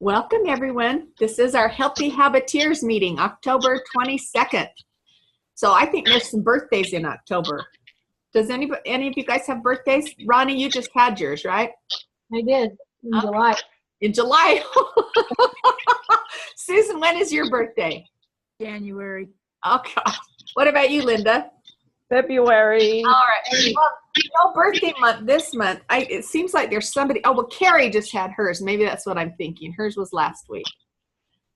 Welcome, everyone. This is our Healthy Habiteers meeting, October 22nd. So I think there's some birthdays in October. Does any of you guys have birthdays? Ronnie, you just had yours, right? I did, in July. In July. Susan, when is your birthday? January. Okay. What about you, Linda? February. All right. Well, no birthday month this month. It seems like there's somebody. Oh, well, Carrie just had hers. Maybe that's what I'm thinking. Hers was last week.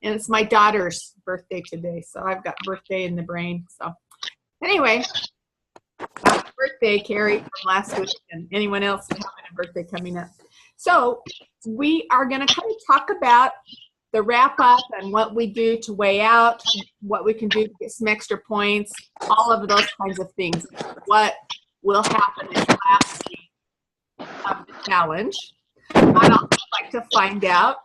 And it's my daughter's birthday today. So I've got birthday in the brain. So anyway, happy birthday, Carrie, from last week, and anyone else having a birthday coming up. So we are going to kind of talk about the wrap up and what we do to weigh out, what we can do to get some extra points, all of those kinds of things. What will happen in the last week of the challenge. I'd also like to find out,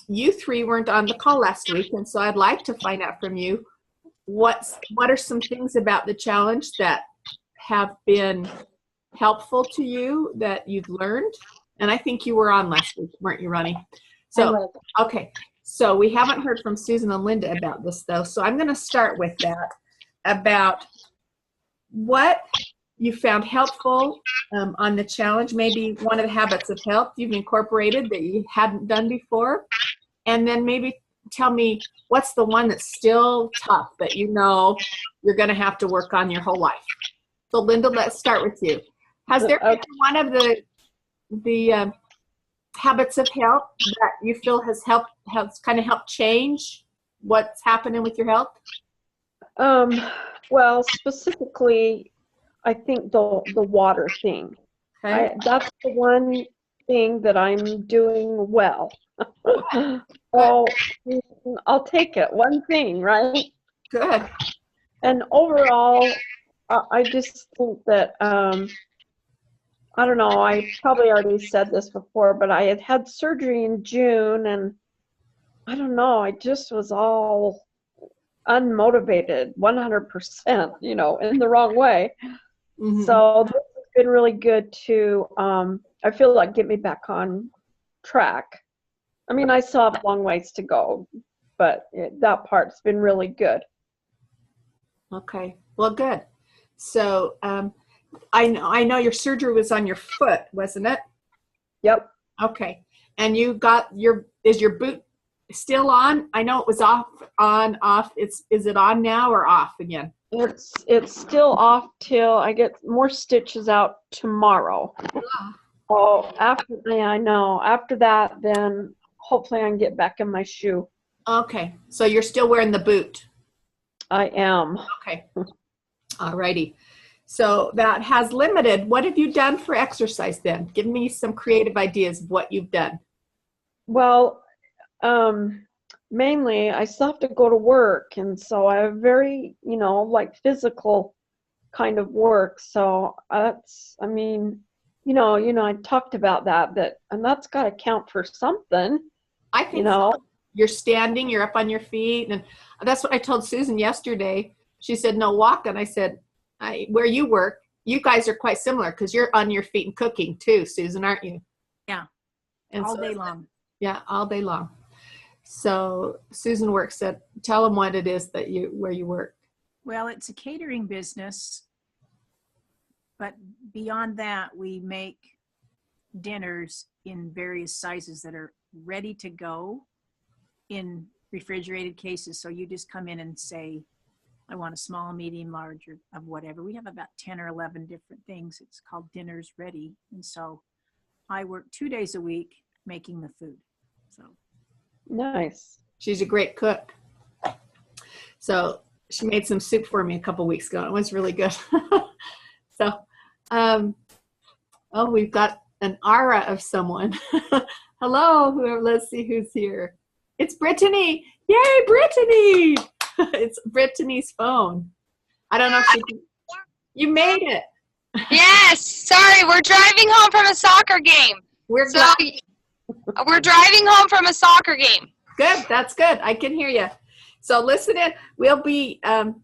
you three weren't on the call last week, and so I'd like to find out from you what are some things about the challenge that have been helpful to you that you've learned. And I think you were on last week, weren't you, Ronnie? So, okay. So we haven't heard from Susan and Linda about this, though. So I'm going to start with that, about what you found helpful on the challenge, maybe one of the habits of health you've incorporated that you hadn't done before. And then maybe tell me what's the one that's still tough that you know you're going to have to work on your whole life. So Linda, let's start with you. Has there been one of the habits of health that you feel has kind of helped change what's happening with your health? Well, specifically, I think the water thing. Okay. That's the one thing that I'm doing well. So I'll take it. One thing, right? Good. And overall, I just think that, I don't know, I probably already said this before, but I had surgery in June, and I don't know, I just was all unmotivated, 100%, in the wrong way. Mm-hmm. So this has been really good to, I feel like, get me back on track. I mean, I still have a long ways to go, but that part's been really good. Okay, well, good. So I know your surgery was on your foot, wasn't it? Yep. Okay, and you got is your boot still on? I know it was off, off. Is it on now or off again? It's still off till I get more stitches out tomorrow. Oh, after that, then hopefully I can get back in my shoe. Okay, so you're still wearing the boot? I am. Okay. All righty. So that has limited. What have you done for exercise then? Give me some creative ideas of what you've done. Well, mainly I still have to go to work, and so I have very, like physical kind of work. So that's, I mean, I talked about that, and that's got to count for something. I think so. You're standing, you're up on your feet, and that's what I told Susan yesterday. She said, no, walk. And I said, where you work, you guys are quite similar because you're on your feet and cooking too, Susan, aren't you? Yeah. And all day long. Yeah, all day long. So Susan works at, tell them what it is that where you work. Well, it's a catering business, but beyond that, we make dinners in various sizes that are ready to go in refrigerated cases. So you just come in and say, I want a small, medium, large, or of whatever. We have about 10 or 11 different things. It's called Dinners Ready. And so I work 2 days a week making the food. So nice. She's a great cook. So she made some soup for me a couple weeks ago. It was really good. So, we've got an aura of someone. Hello, whoever. Let's see who's here. It's Brittany. Yay, Brittany! It's Brittany's phone. I don't know if she can. You made it. Yes. Sorry, we're driving home from a soccer game. We're driving home from a soccer game. Good. That's good. I can hear you. So listen in. We'll be.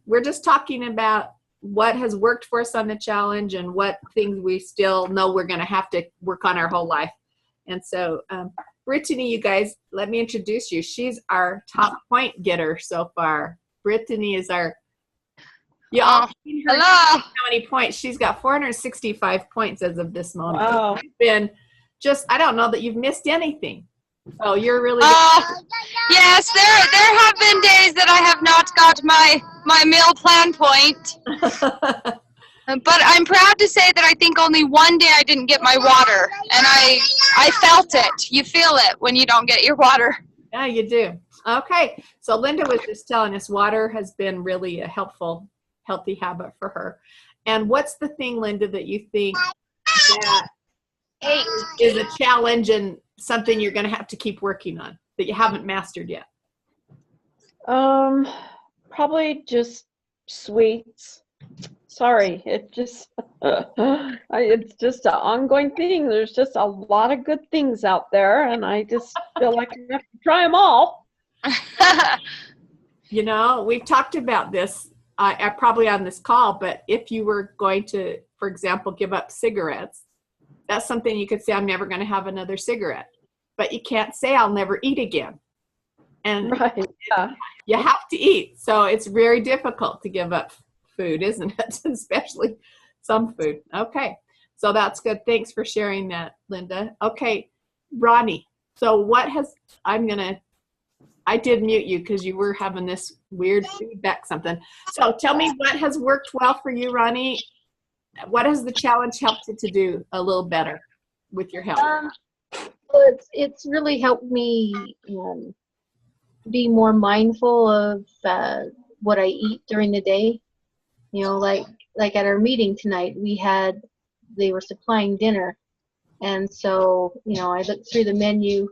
We're just talking about what has worked for us on the challenge and what things we still know we're going to have to work on our whole life. And so Brittany, you guys, let me introduce you. She's our top point getter so far. Brittany is our, you all seen her Hello. how many points? She's got 465 points as of this moment. Wow. It's been just, I don't know that you've missed anything. So you're really Yes, there have been days that I have not got my meal plan point. But I'm proud to say that I think only one day I didn't get my water, and I felt it. You feel it when you don't get your water. Yeah, you do. Okay, so Linda was just telling us water has been really a helpful, healthy habit for her. And what's the thing, Linda, that you think that is a challenge and something you're going to have to keep working on that you haven't mastered yet? Probably just sweets. Sorry, it just it's just an ongoing thing. There's just a lot of good things out there, and I just feel like I have to try them all. You know, we've talked about this probably on this call, but if you were going to, for example, give up cigarettes, that's something you could say, I'm never going to have another cigarette. But you can't say I'll never eat again. And Right. Yeah. you have to eat. So it's very difficult to give up food, isn't it? Especially some food. Okay. So that's good. Thanks for sharing that, Linda. Okay, Ronnie. So I did mute you because you were having this weird feedback something. So tell me what has worked well for you, Ronnie. What has the challenge helped you to do a little better with your health? Well, it's really helped me be more mindful of what I eat during the day. You know, like at our meeting tonight, they were supplying dinner, and so I looked through the menu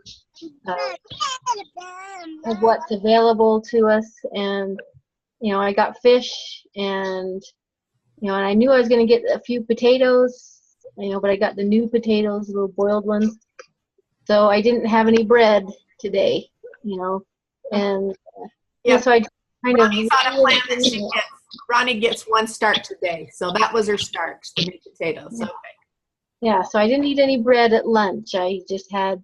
of what's available to us, and I got fish, and and I knew I was going to get a few potatoes, but I got the new potatoes, the little boiled ones. So I didn't have any bread today, and so I kind Ronnie's on a plan that of. Ronnie gets one start today. So that was her start, the new potatoes. Okay. Yeah, so I didn't eat any bread at lunch. I just had,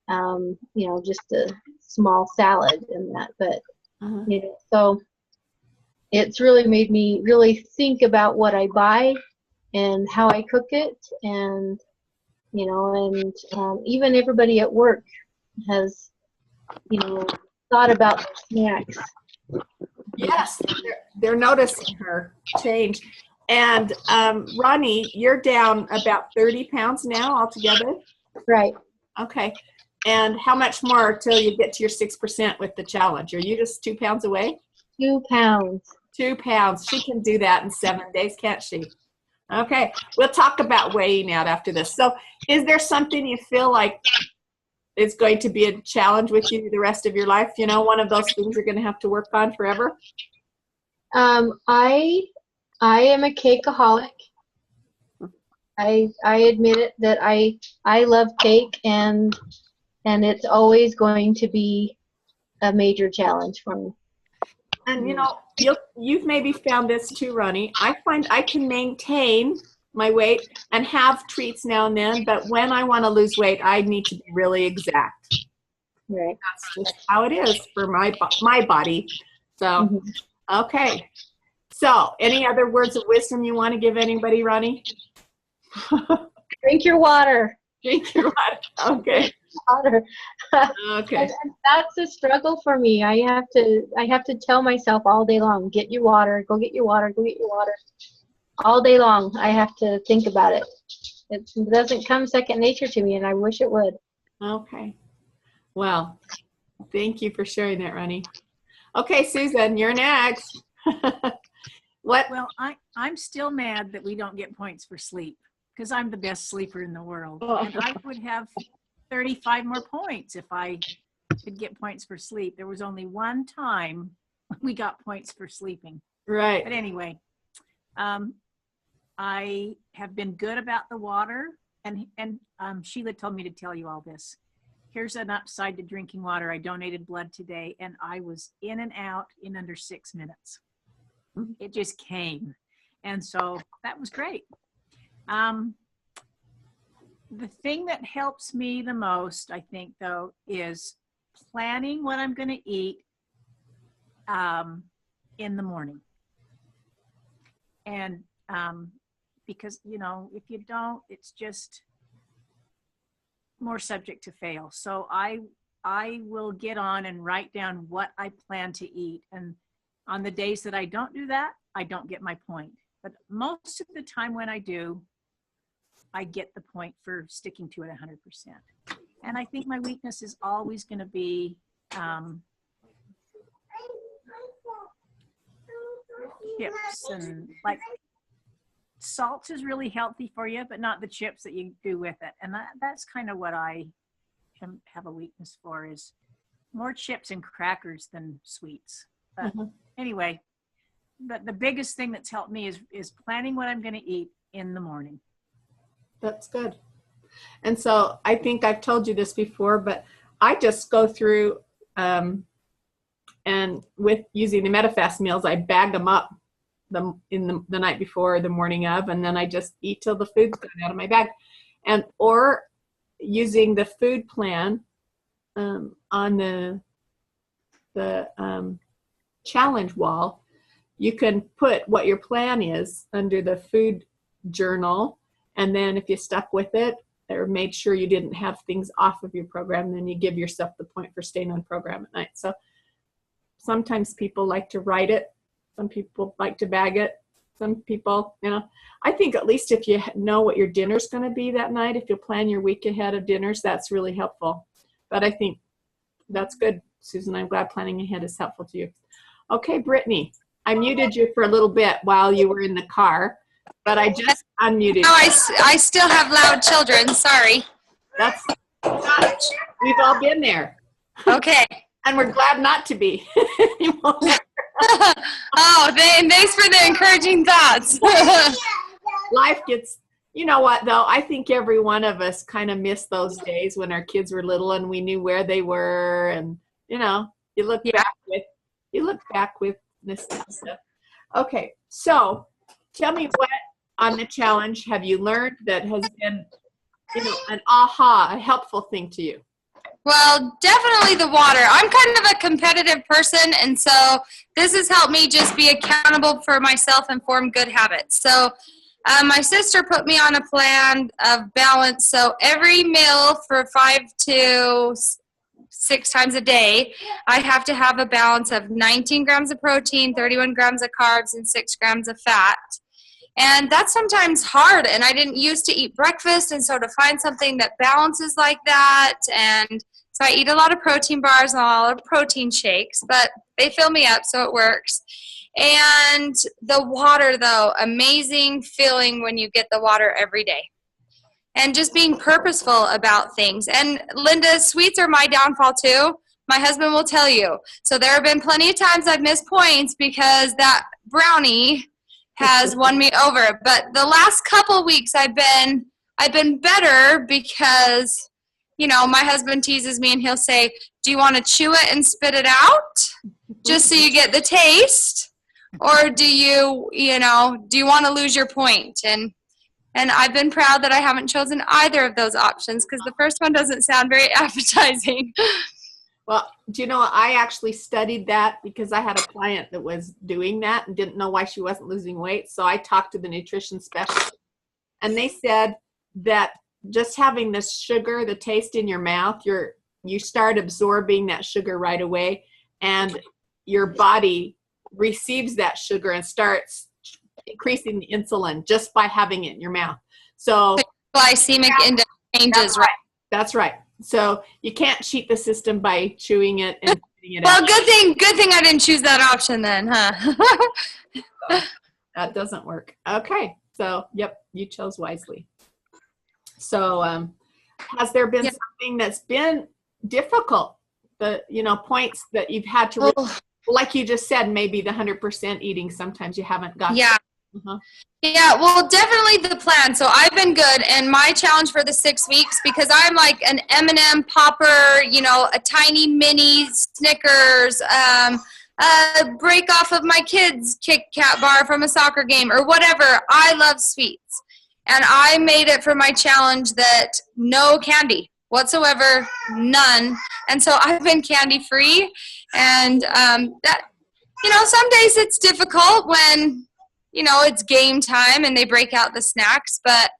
just a small salad and that. But, so it's really made me really think about what I buy and how I cook it. And, even everybody at work has, thought about snacks. Yes, they're noticing her change. And Ronnie, you're down about 30 pounds now altogether? Right. Okay. And how much more till you get to your 6% with the challenge? Are you just 2 pounds away? 2 pounds. 2 pounds. She can do that in 7 days, can't she? Okay. We'll talk about weighing out after this. So is there something you feel like is going to be a challenge with you the rest of your life? One of those things you're going to have to work on forever? I am a cakeaholic. I admit it that I love cake, and it's always going to be a major challenge for me. And you've maybe found this too, Ronnie. I find I can maintain my weight and have treats now and then, but when I want to lose weight, I need to be really exact. Right. That's just how it is for my body. So, okay. So, any other words of wisdom you want to give anybody, Ronnie? Drink your water. Drink your water. Okay. Water. Okay. And that's a struggle for me. I have to tell myself all day long, get your water, go get your water, go get your water. All day long, I have to think about it. It doesn't come second nature to me, and I wish it would. Okay. Well, thank you for sharing that, Ronnie. Okay, Susan, you're next. What? Well, I'm still mad that we don't get points for sleep because I'm the best sleeper in the world. And I would have 35 more points if I could get points for sleep. There was only one time we got points for sleeping. Right. But anyway, I have been good about the water, and Sheila told me to tell you all this. Here's an upside to drinking water. I donated blood today, and I was in and out in under 6 minutes. It just came. And so that was great. The thing that helps me the most, I think, though, is planning what I'm going to eat in the morning. And because, if you don't, it's just more subject to fail. So I will get on and write down what I plan to eat. And on the days that I don't do that, I don't get my point. But most of the time when I do, I get the point for sticking to it 100%. And I think my weakness is always going to be chips, and like salt is really healthy for you, but not the chips that you do with it. And that's kind of what I have a weakness for, is more chips and crackers than sweets. But anyway, but the biggest thing that's helped me is planning what I'm going to eat in the morning. That's good. And so I think I've told you this before, but I just go through and with using the MetaFast meals, I bag them up the night before or the morning of, and then I just eat till the food's gone out of my bag. And or using the food plan on the challenge wall, you can put what your plan is under the food journal, and then if you stuck with it or made sure you didn't have things off of your program, then you give yourself the point for staying on program at night. So sometimes people like to write it. Some people like to bag it. Some people, I think at least if you know what your dinner's going to be that night, if you plan your week ahead of dinners, that's really helpful. But I think that's good, Susan. I'm glad planning ahead is helpful to you. Okay, Brittany, I muted you for a little bit while you were in the car, but I just unmuted. No, I still have loud children. Sorry. That's we've all been there. Okay. And we're glad not to be. Oh, thanks for the encouraging thoughts. Life gets, you know what though? I think every one of us kind of missed those days when our kids were little and we knew where they were, and you look back with nostalgia. Okay, so tell me, what on the challenge have you learned that has been, an aha, a helpful thing to you? Well, definitely the water. I'm kind of a competitive person, and so this has helped me just be accountable for myself and form good habits. So my sister put me on a plan of balance. So every meal for 5 to 6 times a day, I have to have a balance of 19 grams of protein, 31 grams of carbs, and 6 grams of fat. And that's sometimes hard, and I didn't used to eat breakfast, and so to find something that balances like that, and so I eat a lot of protein bars and a lot of protein shakes, but they fill me up, so it works. And the water, though, amazing feeling when you get the water every day. And just being purposeful about things. And Linda, sweets are my downfall too. My husband will tell you. So there have been plenty of times I've missed points because that brownie has won me over. But the last couple weeks I've been better because, my husband teases me and he'll say, do you want to chew it and spit it out just so you get the taste? Or do you want to lose your point? And I've been proud that I haven't chosen either of those options because the first one doesn't sound very appetizing. Well, do you know, I actually studied that because I had a client that was doing that and didn't know why she wasn't losing weight. So I talked to the nutrition specialist, and they said that just having this sugar, the taste in your mouth, you start absorbing that sugar right away, and your body receives that sugar and starts increasing the insulin just by having it in your mouth. So glycemic index changes, right? That's right. So you can't cheat the system by chewing it and spitting it well, out. good thing I didn't choose that option then, huh? So that doesn't work. Okay. So, yep, you chose wisely. So, has there been something that's been difficult? The, points that you've had to, like you just said, maybe the 100% eating, sometimes you haven't got. Yeah. Yeah, well, definitely the plan. So I've been good, and my challenge for the 6 weeks, because I'm like an M&M popper, a tiny mini Snickers, a break off of my kids' Kit Kat bar from a soccer game or whatever. I love sweets. And I made it for my challenge that no candy whatsoever, none. And so I've been candy free. And that, some days it's difficult when, it's game time and they break out the snacks. But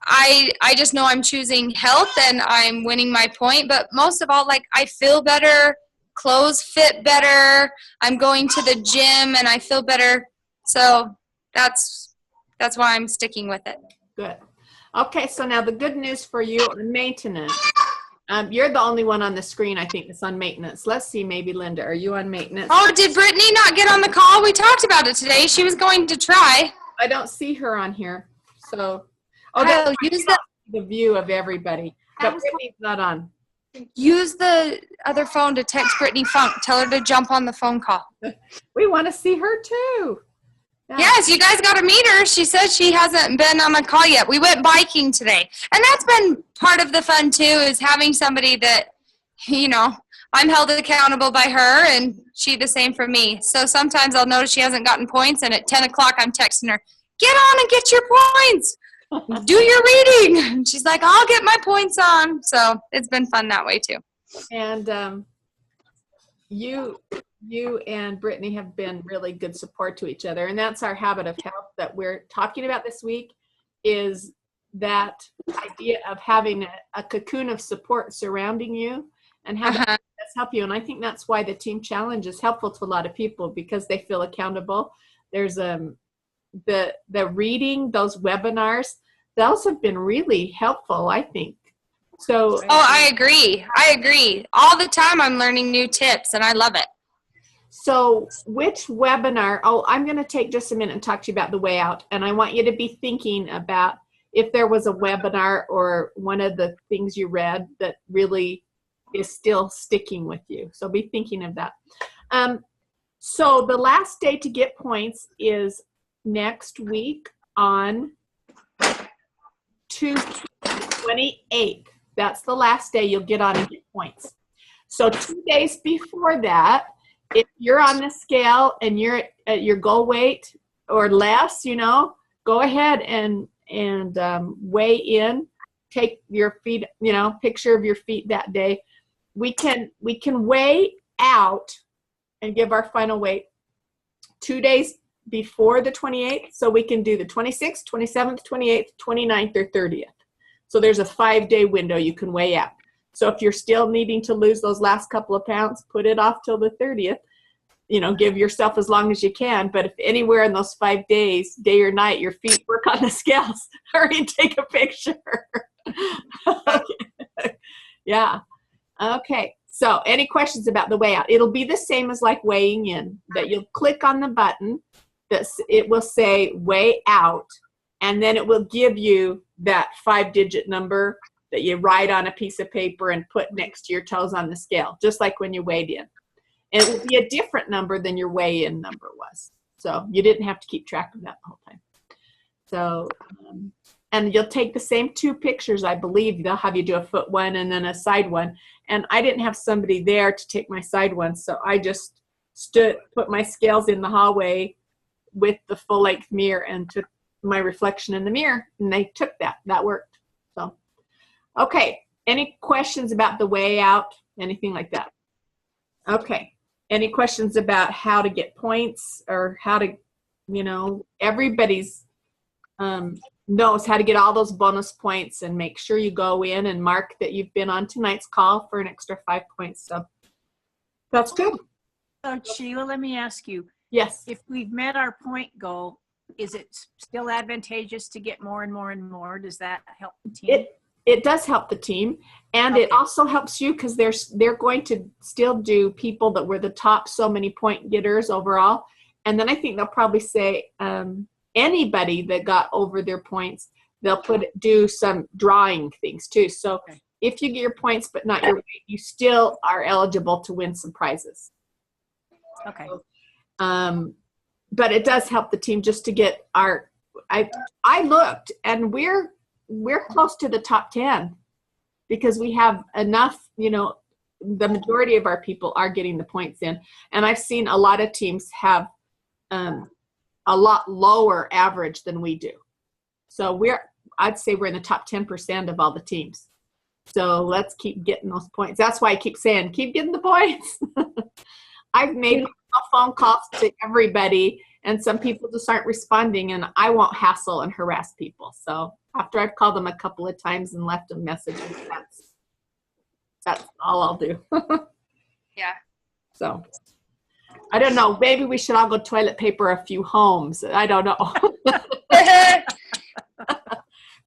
I just know I'm choosing health and I'm winning my point. But most of all, I feel better, clothes fit better, I'm going to the gym and I feel better. So that's why I'm sticking with it. Good. Okay, so now the good news for you on maintenance. You're the only one on the screen, I think, that's on maintenance. Let's see, maybe Linda, are you on maintenance? Oh, did Brittany not get on the call? We talked about it today. She was going to try. I don't see her on here. So, Kyle, use the view of everybody. But Brittany's not on. Use the other phone to text Brittany Funk. Tell her to jump on the phone call. We want to see her too. Yeah. Yes, you guys got to meet her. She says she hasn't been on the call yet. We went biking today. And that's been part of the fun too, is having somebody that, I'm held accountable by her and she the same for me. So sometimes I'll notice she hasn't gotten points and at 10 o'clock I'm texting her, get on and get your points. Do your reading. And she's like, I'll get my points on. So it's been fun that way too. And you and Brittany have been really good support to each other. And that's our habit of health that we're talking about this week, is that idea of having a cocoon of support surrounding you and having that's help you. And I think that's why the team challenge is helpful to a lot of people, because they feel accountable. There's the reading, those webinars, those have been really helpful, I think. So I agree. All the time I'm learning new tips and I love it. So which webinar, I'm going to take just a minute and talk to you about the way out. And I want you to be thinking about if there was a webinar or one of the things you read that really is still sticking with you. So be thinking of that. So the last day to get points is next week on Tuesday, 28th. That's the last day you'll get on and get points. So 2 days before that, if you're on the scale and you're at your goal weight or less, go ahead and weigh in. Take your feet, picture of your feet that day. We can weigh out and give our final weight 2 days before the 28th. So we can do the 26th, 27th, 28th, 29th, or 30th. So there's a 5-day window you can weigh out. So if you're still needing to lose those last couple of pounds, put it off till the 30th. Give yourself as long as you can. But if anywhere in those 5 days, day or night, your feet work on the scales, hurry, take a picture. Okay. Yeah. Okay. So any questions about the weigh out? It'll be the same as like weighing in, that you'll click on the button, that it will say weigh out, and then it will give you that 5-digit number that you write on a piece of paper and put next to your toes on the scale, just like when you weighed in. And it will be a different number than your weigh-in number was. So you didn't have to keep track of that the whole time. So, and you'll take the same 2 pictures, I believe. They'll have you do a foot one and then a side one. And I didn't have somebody there to take my side one, so I just put my scales in the hallway with the full-length mirror and took my reflection in the mirror, and they took that. That worked. So, okay. Any questions about the way out? Anything like that? Okay. Any questions about how to get points or how to, everybody's knows how to get all those bonus points, and make sure you go in and mark that you've been on tonight's call for an extra 5 points. So that's good. So Sheila, let me ask you. Yes. If we've met our point goal, is it still advantageous to get more and more and more? Does that help the team? It does help the team, and it also helps you, because they're going to still do people that were the top so many point getters overall, and then I think they'll probably say anybody that got over their points, they'll do some drawing things too. So if you get your points but not your weight, you still are eligible to win some prizes. Okay. But it does help the team just to get I looked, and we're close to the top 10 because we have enough, the majority of our people are getting the points in. And I've seen a lot of teams have a lot lower average than we do. So I'd say we're in the top 10% of all the teams. So let's keep getting those points. That's why I keep saying, keep getting the points. I've made phone calls to everybody, and some people just aren't responding, and I won't hassle and harass people. So after I've called them a couple of times and left them messages, that's all I'll do. Yeah. So I don't know. Maybe we should all go toilet paper a few homes. I don't know.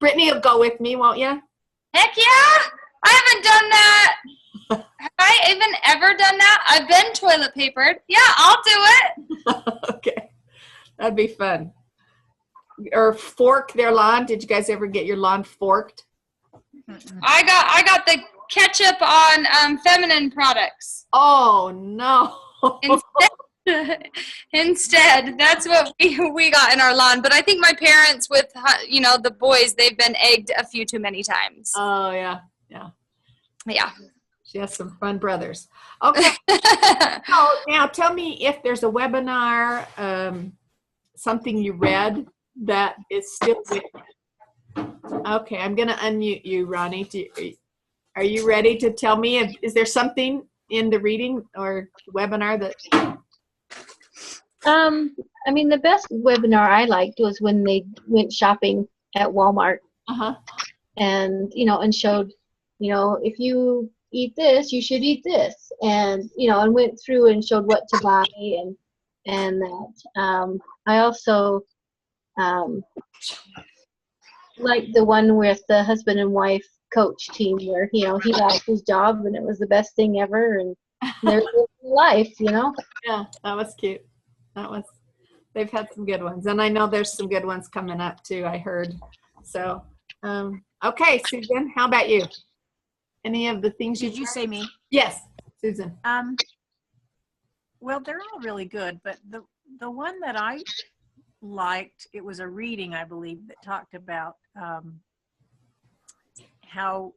Brittany will go with me, won't you? Heck yeah! I haven't done that. Have I even ever done that? I've been toilet papered. Yeah, I'll do it. Okay. That'd be fun. Or fork their lawn. Did you guys ever get your lawn forked? I got the ketchup on feminine products. Oh, no. Instead, that's what we got in our lawn. But I think my parents, with the boys, they've been egged a few too many times. Oh, yeah. Yeah. Yeah. She has some fun brothers. Okay. So now tell me if there's a webinar, something you read that is still with you. Okay, I'm going to unmute you, Ronnie. Are you ready to tell me? Is there something in the reading or webinar that... I mean, the best webinar I liked was when they went shopping at Walmart. Uh-huh. And, and showed, if you eat this, you should eat this. And, and went through and showed what to buy and that. I also like the one with the husband and wife coach team where, he lost his job and it was the best thing ever. And they're living life, Yeah, that was cute. They've had some good ones. And I know there's some good ones coming up too, I heard. So, okay, Susan, how about you? Any of the things Did you say me? Yes, Susan. Well, they're all really good, but the one that I liked, it was a reading, I believe, that talked about how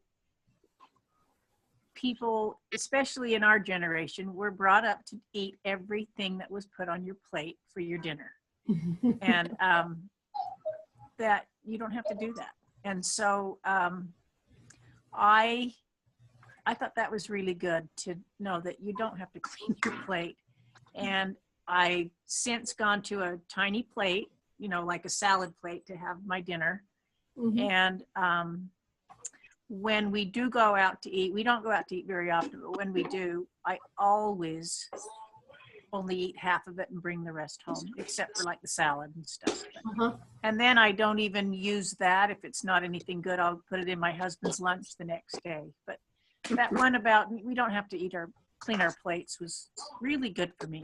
people, especially in our generation, were brought up to eat everything that was put on your plate for your dinner. And that you don't have to do that. And so I thought that was really good to know that you don't have to clean your plate. And I since gone to a tiny plate, like a salad plate to have my dinner. And when we do go out to eat, we don't go out to eat very often, but when we do, I always only eat half of it and bring the rest home, except for like the salad and stuff. And then I don't even use that. If it's not anything good, I'll put it in my husband's lunch the next day. But that one about we don't have to clean our plates was really good for me.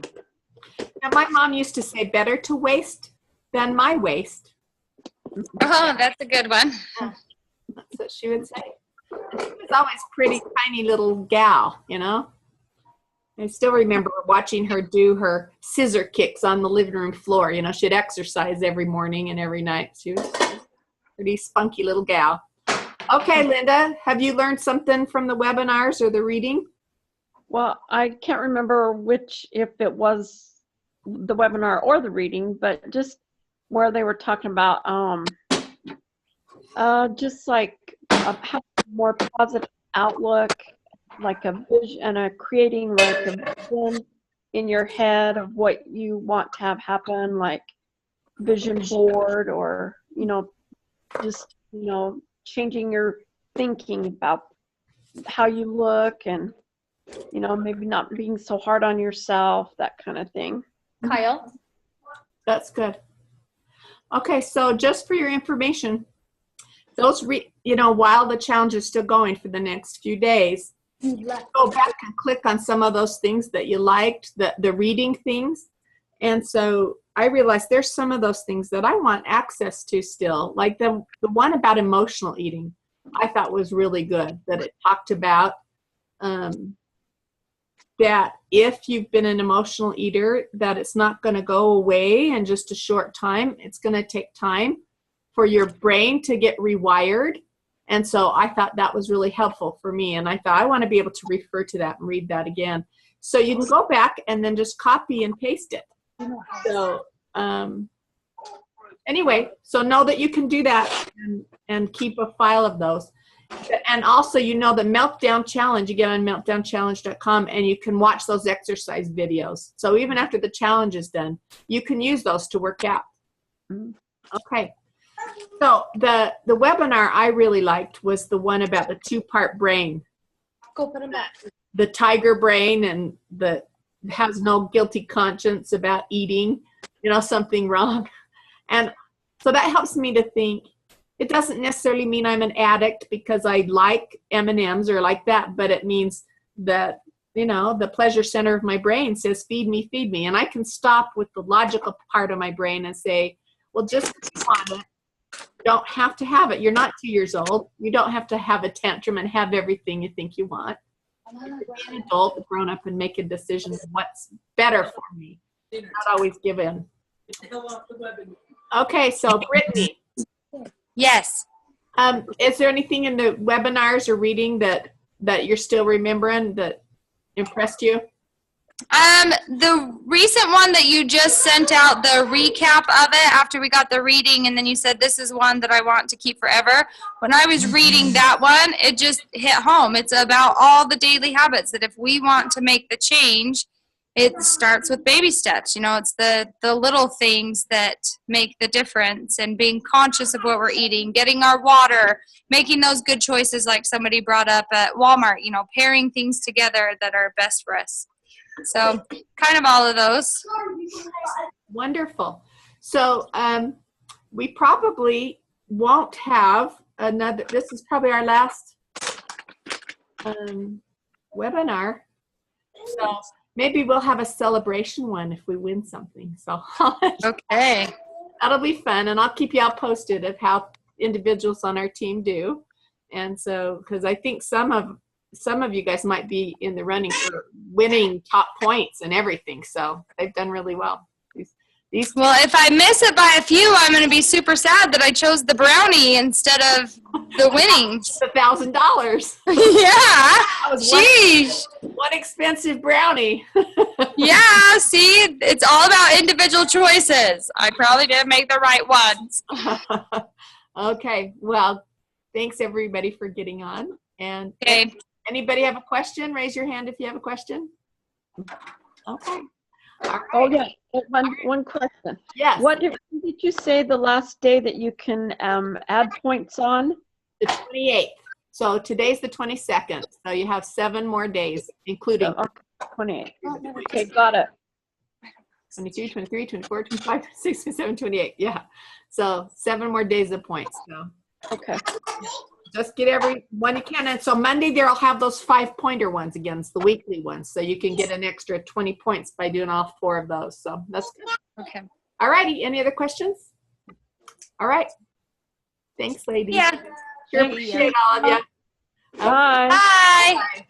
Now, my mom used to say, better to waste than my waste. Oh, that's a good one. Yeah, that's what she would say. And she was always pretty tiny little gal, I still remember watching her do her scissor kicks on the living room floor. She'd exercise every morning and every night. She was a pretty spunky little gal. Okay, Linda, have you learned something from the webinars or the reading? Well, I can't remember if it was the webinar or the reading, but just where they were talking about just like having a more positive outlook, like a vision and creating like a vision in your head of what you want to have happen, like vision board, or just changing your thinking about how you look, and maybe not being so hard on yourself, that kind of thing. Kyle? That's good. Okay, so just for your information, those while the challenge is still going for the next few days, go back and click on some of those things that you liked, the reading things. And so I realized there's some of those things that I want access to still, like the one about emotional eating. I thought was really good, that it talked about that if you've been an emotional eater, that it's not going to go away in just a short time. It's going to take time for your brain to get rewired. And so I thought that was really helpful for me. And I thought I want to be able to refer to that and read that again. So you can go back and then just copy and paste it. So, and anyway, so know that you can do that and keep a file of those. And also, you know, the Meltdown Challenge, you get on meltdownchallenge.com and you can watch those exercise videos. So even after the challenge is done, you can use those to work out. Okay. So the webinar I really liked was the one about the two-part brain. Go put them back. The tiger brain and the has no guilty conscience about eating, you know, something wrong. And so that helps me to think, it doesn't necessarily mean I'm an addict because I like M&Ms or like that, but it means that, you know, the pleasure center of my brain says, feed me, feed me. And I can stop with the logical part of my brain and say, well, just because you want it, you don't have to have it. You're not 2 years old. You don't have to have a tantrum and have everything you think you want. Be an adult, grown up, and make a decision of what's better for me. Not always give in. Okay, so Brittany. Yes. Is there anything in the webinars or reading that you're still remembering that impressed you? The recent one that you just sent out, the recap of it after we got the reading, and then you said this is one that I want to keep forever. When I was reading that one, it just hit home. It's about all the daily habits that if we want to make the change, it starts with baby steps. You know, it's the little things that make the difference, and being conscious of what we're eating, getting our water, making those good choices like somebody brought up at Walmart, you know, pairing things together that are best for us. So kind of all of those. Wonderful. So we probably won't have another, this is probably our last webinar. So maybe we'll have a celebration one if we win something. So Okay. that'll be fun. And I'll keep you all posted of how individuals on our team do. And so, because I think some of you guys might be in the running for winning top points and everything. So they've done really well. These Well, if I miss it by a few, I'm going to be super sad that I chose the brownie instead of the winnings. $1,000. Yeah. Was Sheesh. one expensive brownie. Yeah. See, it's all about individual choices. I probably didn't make the right ones. Okay. Well, thanks everybody for getting on. And Okay. anybody have a question? Raise your hand if you have a question. Okay. All right. Oh, yeah. One question. Yes. What did you say the last day that you can add points on? The 28th. So today's the 22nd. So you have 7 more days, including 28. Okay, got it. 22, 23, 24, 25, 26, 27, 28. Yeah. So 7 more days of points. So Okay. just get every one you can. And so Monday there I'll have those 5-pointer ones again, the weekly ones. So you can get an extra 20 points by doing all 4 of those. So that's good. Okay. All righty. Any other questions? All right. Thanks, ladies. Yeah. Sure appreciate all of you. Bye. Bye. Bye.